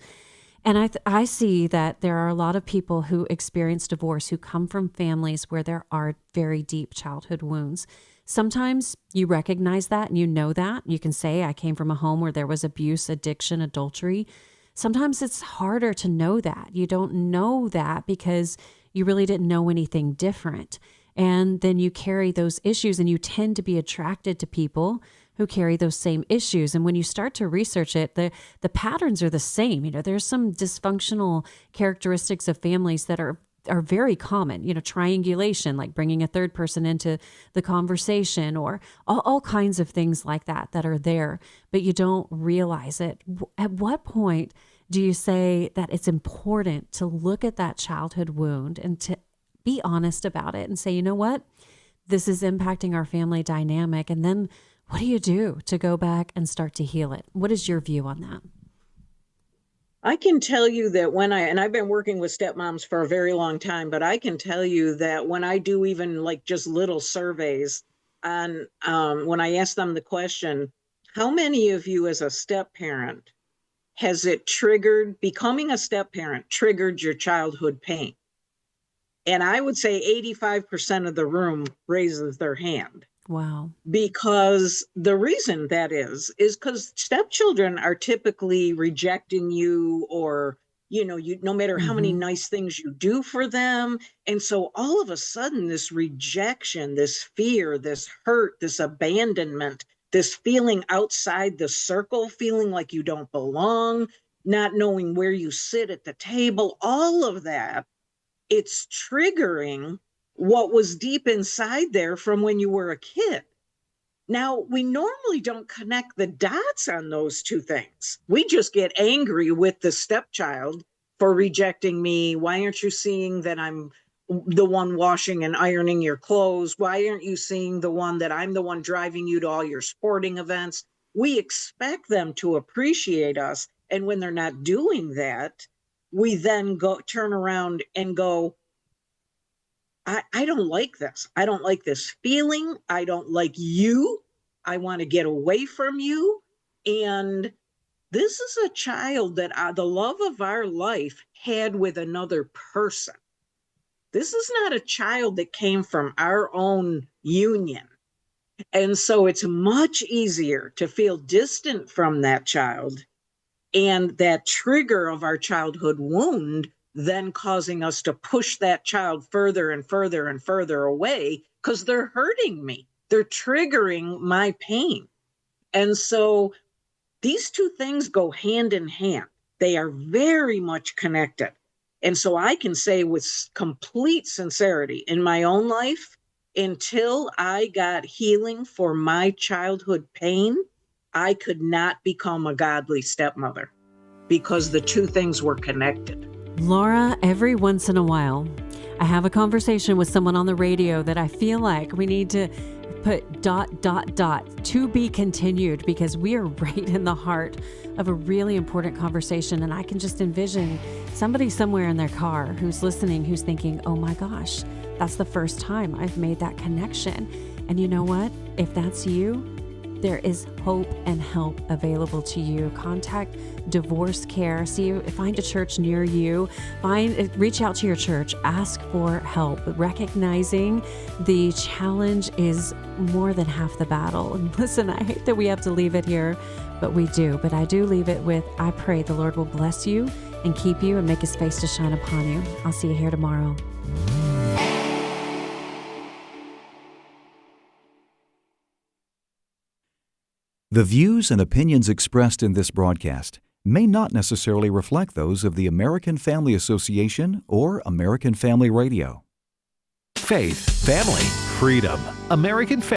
And I see that there are a lot of people who experience divorce who come from families where there are very deep childhood wounds. Sometimes you recognize that and you know that. You can say, I came from a home where there was abuse, addiction, adultery. Sometimes it's harder to know that. You don't know that because you really didn't know anything different. And then you carry those issues and you tend to be attracted to people who carry those same issues. And when you start to research it, the patterns are the same. There's some dysfunctional characteristics of families that are very common, triangulation, like bringing a third person into the conversation or all kinds of things like that are there, but you don't realize it. At what point do you say that it's important to look at that childhood wound and to be honest about it and say, you know what, this is impacting our family dynamic? And then what do you do to go back and start to heal it? What is your view on that? I can tell you that and I've been working with stepmoms for a very long time, but I can tell you that when I do even like just little surveys on, when I ask them the question, how many of you as a step parent has it becoming a step parent triggered your childhood pain? And I would say 85% of the room raises their hand. Wow. Because the reason that is because stepchildren are typically rejecting you or, no matter how many nice things you do for them. And so all of a sudden, this rejection, this fear, this hurt, this abandonment, this feeling outside the circle, feeling like you don't belong, not knowing where you sit at the table, all of that, it's triggering what was deep inside there from when you were a kid. Now, we normally don't connect the dots on those two things. We just get angry with the stepchild for rejecting me. Why aren't you seeing that I'm the one washing and ironing your clothes? Why aren't you seeing the one that I'm the one driving you to all your sporting events? We expect them to appreciate us. And when they're not doing that, we then turn around and go, I don't like this. I don't like this feeling. I don't like you. I want to get away from you. And this is a child that the love of our life had with another person. This is not a child that came from our own union. And so it's much easier to feel distant from that child and that trigger of our childhood wound then causing us to push that child further and further and further away because they're hurting me. They're triggering my pain. And so these two things go hand in hand. They are very much connected. And so I can say with complete sincerity in my own life, until I got healing for my childhood pain, I could not become a godly stepmother because the two things were connected. Laura, every once in a while, I have a conversation with someone on the radio that I feel like we need to put ... to be continued, because we are right in the heart of a really important conversation. And I can just envision somebody somewhere in their car who's listening, who's thinking, oh my gosh, that's the first time I've made that connection. And you know what? If that's you, there is hope and help available to you. Contact Divorce Care. Find a church near you. Reach out to your church. Ask for help. Recognizing the challenge is more than half the battle. And listen, I hate that we have to leave it here, but we do. But I do leave it with, I pray the Lord will bless you and keep you and make his face to shine upon you. I'll see you here tomorrow. The views and opinions expressed in this broadcast may not necessarily reflect those of the American Family Association or American Family Radio. Faith, family, freedom. American Family.